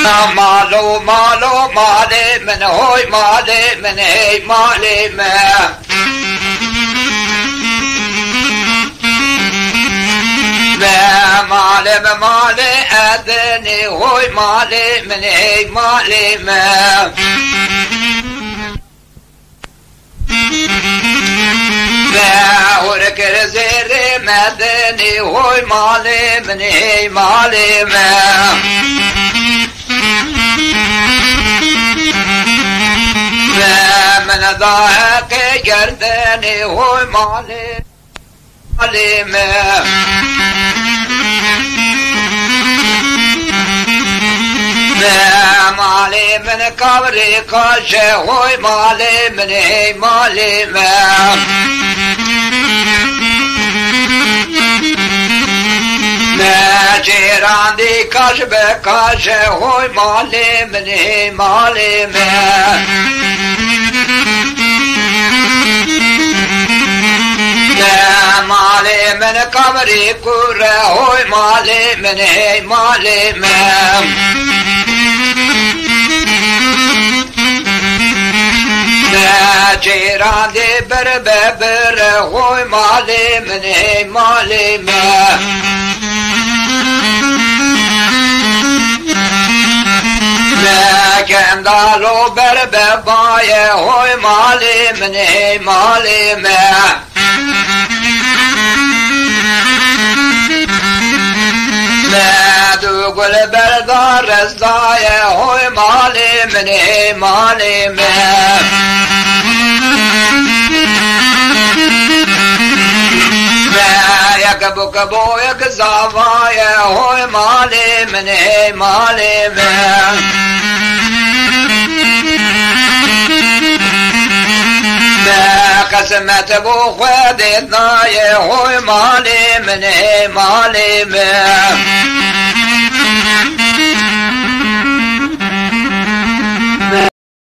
مالو مالو مالي من هوي مالي من هي مالي ما مالي مالي أدني هوي مالي من هي مالي ما وركر زيري مدني هوي مالي من هي مالي ما من ضاحك جردني هوي مالي مالي ما مالي من قبري قاشه هوي مالي من هي مالي ما جيران دي كاشب كاشه هوي مالي من هي مالي ما مالي من قبري كوره هوي مالي من هي مالي ما جيران دي برببر هوي مالي من هي مالي ما كان دالو برببايا هوي مالي من هي مالي ما دوغل بردار رزدايا هوي مالي من هي مالي ما يكبو كبو يكزافايا هوي مالي من هي مالي ما قسمت بو خودتنا هوي مالي من هي مالي ما